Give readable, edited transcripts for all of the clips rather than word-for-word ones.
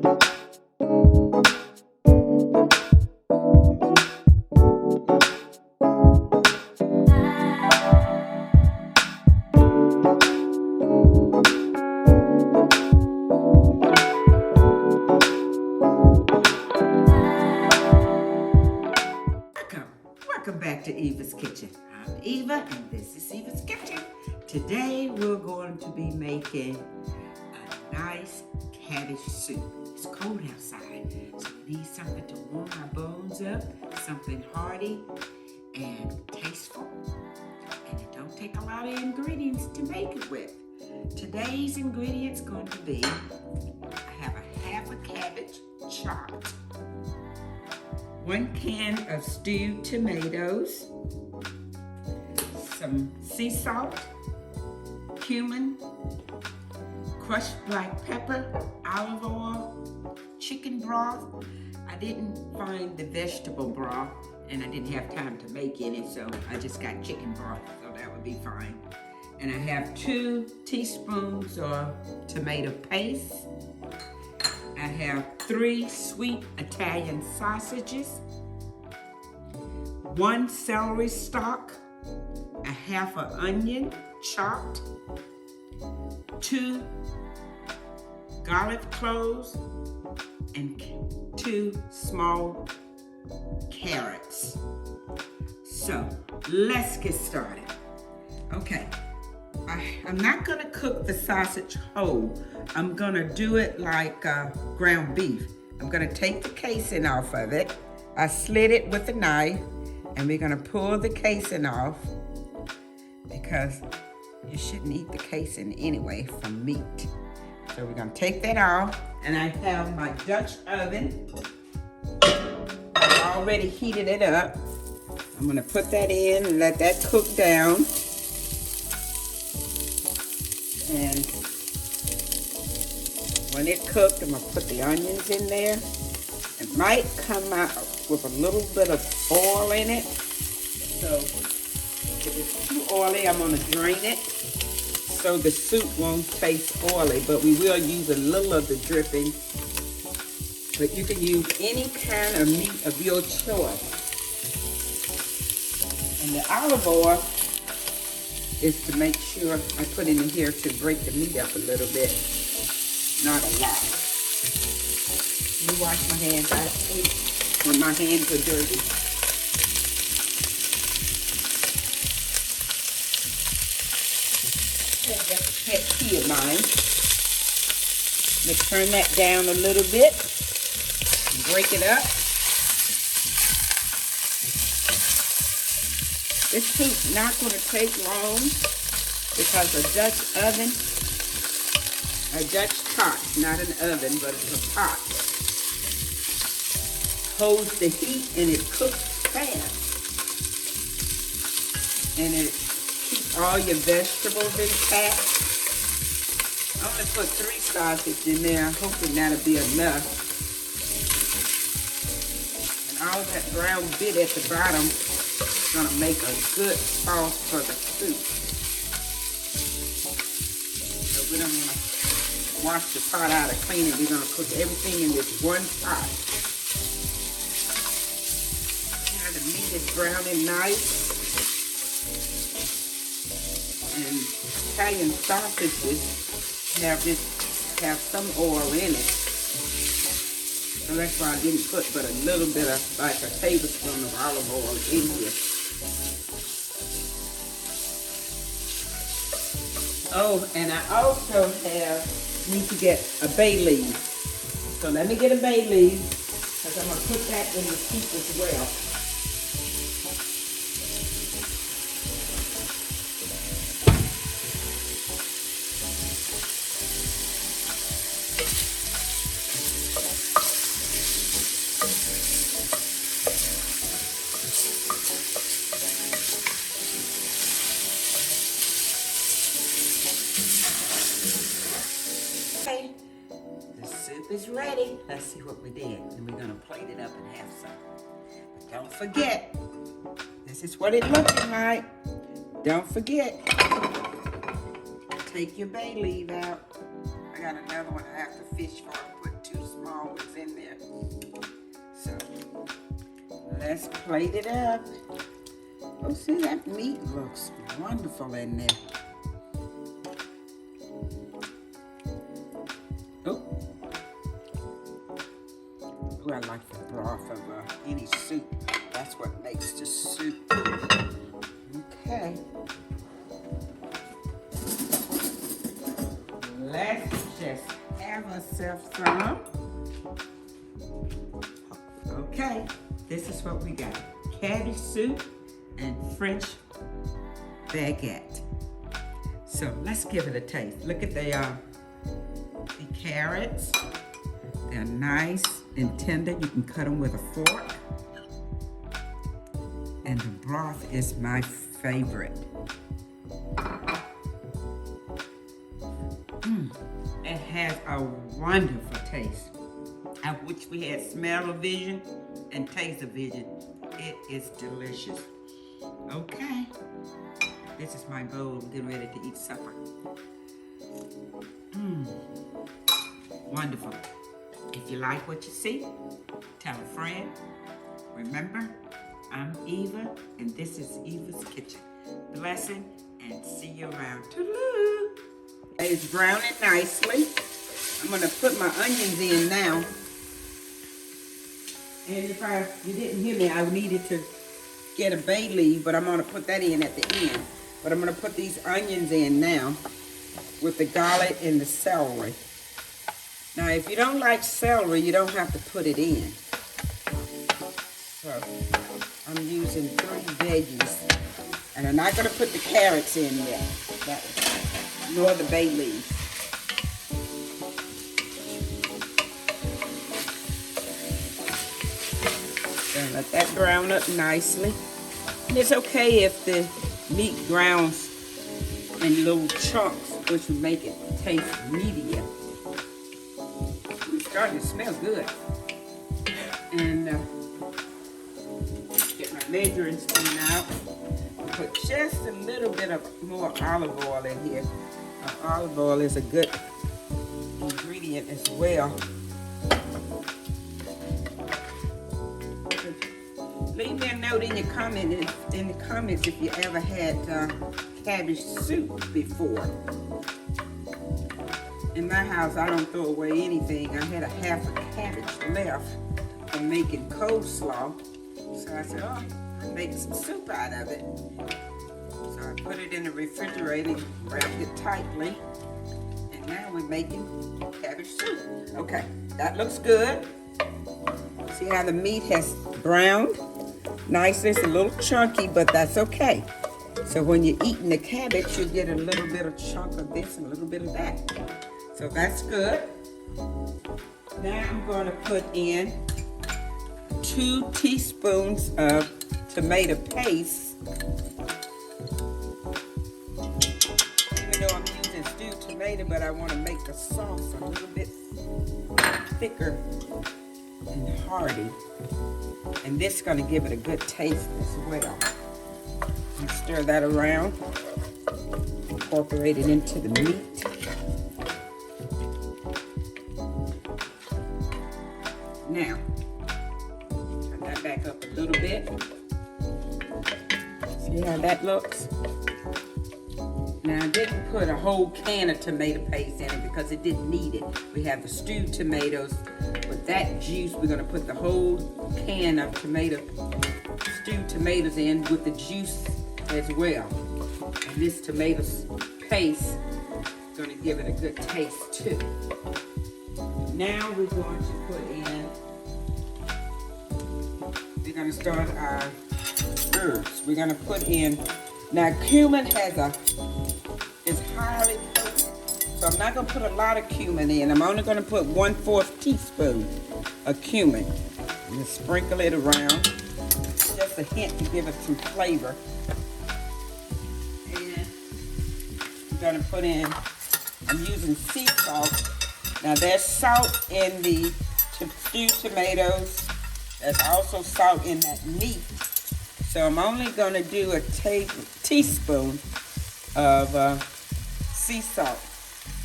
Welcome back to Eva's Kitchen. I'm Eva and this is Eva's Kitchen. Today we're going to be making a nice cabbage soup. It's cold outside, so we need something to warm our bones up, something hearty and tasteful. And it don't take a lot of ingredients to make it with. Today's ingredients going to be, I have half a cabbage chopped, 1 can of stewed tomatoes, some sea salt, cumin, crushed black pepper, olive oil, chicken broth. I didn't find the vegetable broth and I didn't have time to make any, so I just got chicken broth, so that would be fine. And I have 2 teaspoons of tomato paste. I have 3 sweet Italian sausages, 1 celery stalk, a half an onion chopped, 2 garlic cloves, and 2 small carrots. So let's get started. Okay. I'm not going to cook the sausage whole. I'm going to do it like ground beef. I'm going to take the casing off of it. I slit it with a knife, and we're going to pull the casing off because you shouldn't eat the casing anyway from meat. So we're going to take that off, and I have my Dutch oven. I've already heated it up. I'm going to put that in and let that cook down. And when it cooked, I'm going to put the onions in there. It might come out with a little bit of oil in it. So if it's too oily, I'm going to drain it so the soup won't taste oily. But we will use a little of the dripping. But you can use any kind of meat of your choice. And the olive oil is to make sure I put in here to break the meat up a little bit, not a lot. You wash my hands, I hate when my hands are dirty. That's a pet peeve of mine. Let's turn that down a little bit and break it up. This soup's not going to take long because a Dutch oven, a Dutch pot, not an oven, but it's a pot, holds the heat and it cooks fast. And it keeps all your vegetables intact. I'm going to put 3 sausages in there, hoping that'll be enough. And all that brown bit at the bottom going to make a good sauce for the soup. So we don't want to wash the pot out and clean it. We're going to cook everything in this one pot. Now the meat is browning nice. And Italian sausages have some oil in it. So that's why I didn't put but a little bit of, like a tablespoon of olive oil in here. Oh, and I also need to get a bay leaf. So let me get a bay leaf, because I'm going to put that in the soup as well. Okay, the soup is ready. Let's see what we did. And we're going to plate it up and have some. But don't forget, this is what it's looking like. Don't forget, take your bay leaf out. I got another one I have to fish for. I put 2 small small ones in there. So let's plate it up. Oh, see, that meat looks wonderful in there. Oh, I like the broth of any soup. That's what makes the soup. Okay. Let's just have ourselves some. Okay, this is what we got. Cabbage soup and French baguette. So let's give it a taste. Look at the carrots. They're nice and tender. You can cut them with a fork. And the broth is my favorite. It has a wonderful taste. I wish we had smell-o-vision and taste-o-vision. It is delicious. Okay. This is my bowl. I'm getting ready to eat supper. Wonderful. If you like what you see, tell a friend. Remember, I'm Eva, and this is Eva's Kitchen. Blessing, and see you around. Toodaloo. It's browning nicely. I'm gonna put my onions in now. And if you didn't hear me, I needed to get a bay leaf, but I'm gonna put that in at the end. But I'm gonna put these onions in now with the garlic and the celery. Now, if you don't like celery, you don't have to put it in. So, I'm using 3 veggies. And I'm not gonna put the carrots in yet, nor the bay leaves. And let that brown up nicely. And it's okay if the meat browns in little chunks, which will make it taste meatier. It's starting to smell good. And get my measuring spoon out. Put just a little bit of more olive oil in here. Olive oil is a good ingredient as well. Leave me a note in the comments if you ever had cabbage soup before. In my house, I don't throw away anything. I had a half a cabbage left from making coleslaw. So I said, oh, I'll make some soup out of it. So I put it in the refrigerator, wrapped it tightly, and now we're making cabbage soup. Okay, that looks good. See how the meat has browned? Nice, it's a little chunky, but that's okay. So when you're eating the cabbage, you get a little bit of chunk of this and a little bit of that. So that's good. Now I'm going to put in 2 teaspoons of tomato paste. Even though I'm using stewed tomato, but I want to make the sauce a little bit thicker and hearty. And this is going to give it a good taste as well. And stir that around. Incorporate it into the meat. Now, turn that back up a little bit. See how that looks? Now, I didn't put a whole can of tomato paste in it because it didn't need it. We have the stewed tomatoes. With that juice, we're going to put the whole can of stewed tomatoes in with the juice as well. And this tomato paste is going to give it a good taste too. Now we're going to put in, we're going to start our herbs. We're going to put in, now cumin is highly potent, so I'm not going to put a lot of cumin in. I'm only going to put 1/4 teaspoon of cumin. And just sprinkle it around, just a hint to give it some flavor. And I'm going to put in, I'm using sea salt. Now there's salt in the stewed tomatoes. There's also salt in that meat. So I'm only going to do a teaspoon of sea salt.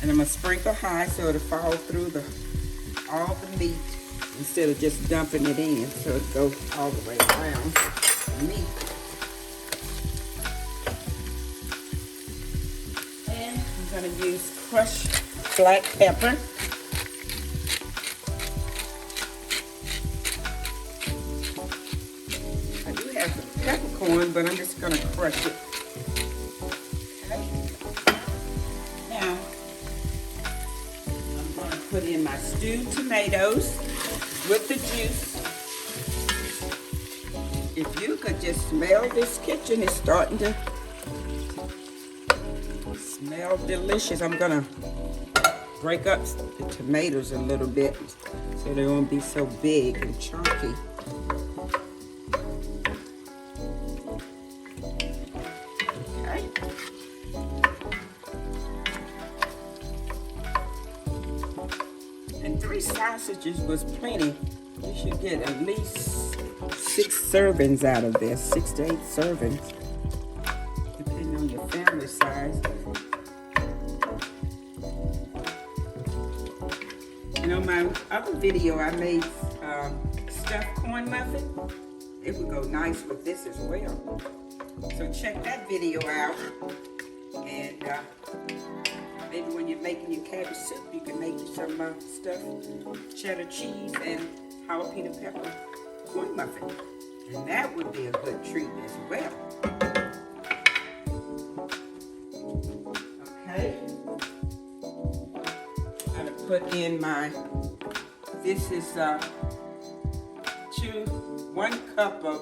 And I'm going to sprinkle high so it'll fall through all the meat instead of just dumping it in, so it goes all the way around the meat. And I'm going to use crushed black pepper. I do have some peppercorn, but I'm just going to crush it. Okay. Now, I'm going to put in my stewed tomatoes with the juice. If you could just smell this kitchen, it's starting to smell delicious. I'm going to break up the tomatoes a little bit so they won't be so big and chunky. Okay. And 3 sausages was plenty. You should get at least 6 servings out of this, 6 to 8 servings, depending on your family size. And on my other video, I made stuffed corn muffin. It would go nice with this as well. So check that video out. And maybe when you're making your cabbage soup, you can make some stuffed cheddar cheese and jalapeno pepper corn muffin. And that would be a good treat as well. Okay. I'm going to put in my, this is 1 cup of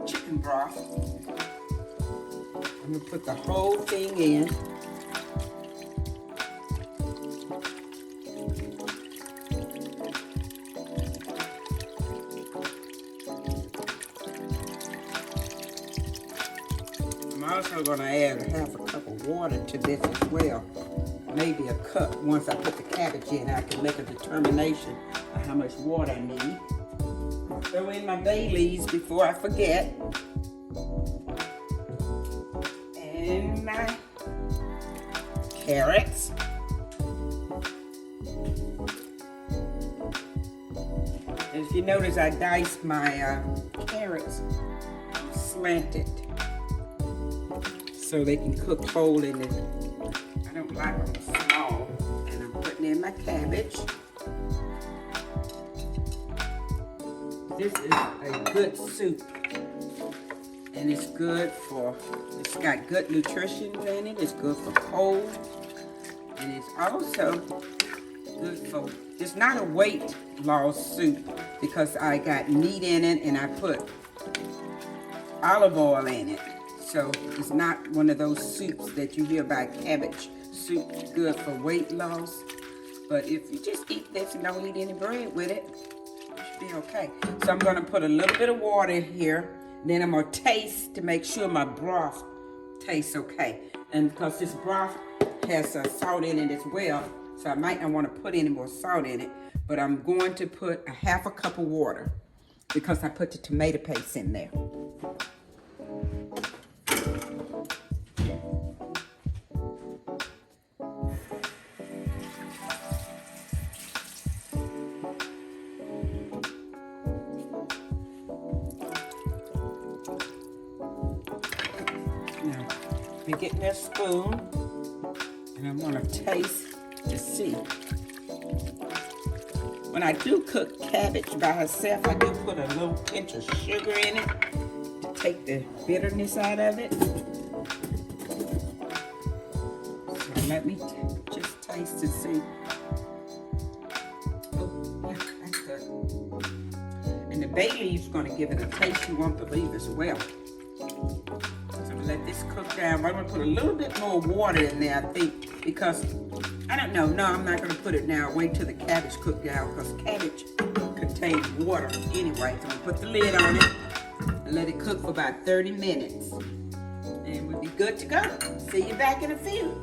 chicken broth. I'm going to put the whole thing in. I'm also going to add 1/2 cup of water to this as well. Maybe a cup. Once I put the cabbage in, I can make a determination of how much water I need. Throw in my bay leaves before I forget. And my carrots. As you notice, I diced my carrots slanted so they can cook whole in it. I don't like them small. And I'm putting in my cabbage. This is a good soup. And it's good for, it's got good nutrition in it. It's good for cold. And it's also good for, it's not a weight loss soup because I got meat in it and I put olive oil in it. So it's not one of those soups that you hear about cabbage soup, good for weight loss. But if you just eat this and don't eat any bread with it, it should be okay. So I'm going to put a little bit of water here. Then I'm going to taste to make sure my broth tastes okay. And because this broth has salt in it as well, so I might not want to put any more salt in it. But I'm going to put 1/2 cup of water because I put the tomato paste in there. Now, I'm getting a spoon, and I'm gonna taste to see. When I do cook cabbage by herself, I do put a little pinch of sugar in it to take the bitterness out of it. So let me just taste to see. Oh, yeah, that's good. And the bay leaf's gonna give it a taste you won't believe as well. Let this cook down. I'm going to put a little bit more water in there, I think, because, I don't know. No, I'm not going to put it now. Wait till the cabbage cook down, because cabbage contains water anyway. So I'm going to put the lid on it and let it cook for about 30 minutes. And we'll be good to go. See you back in a few.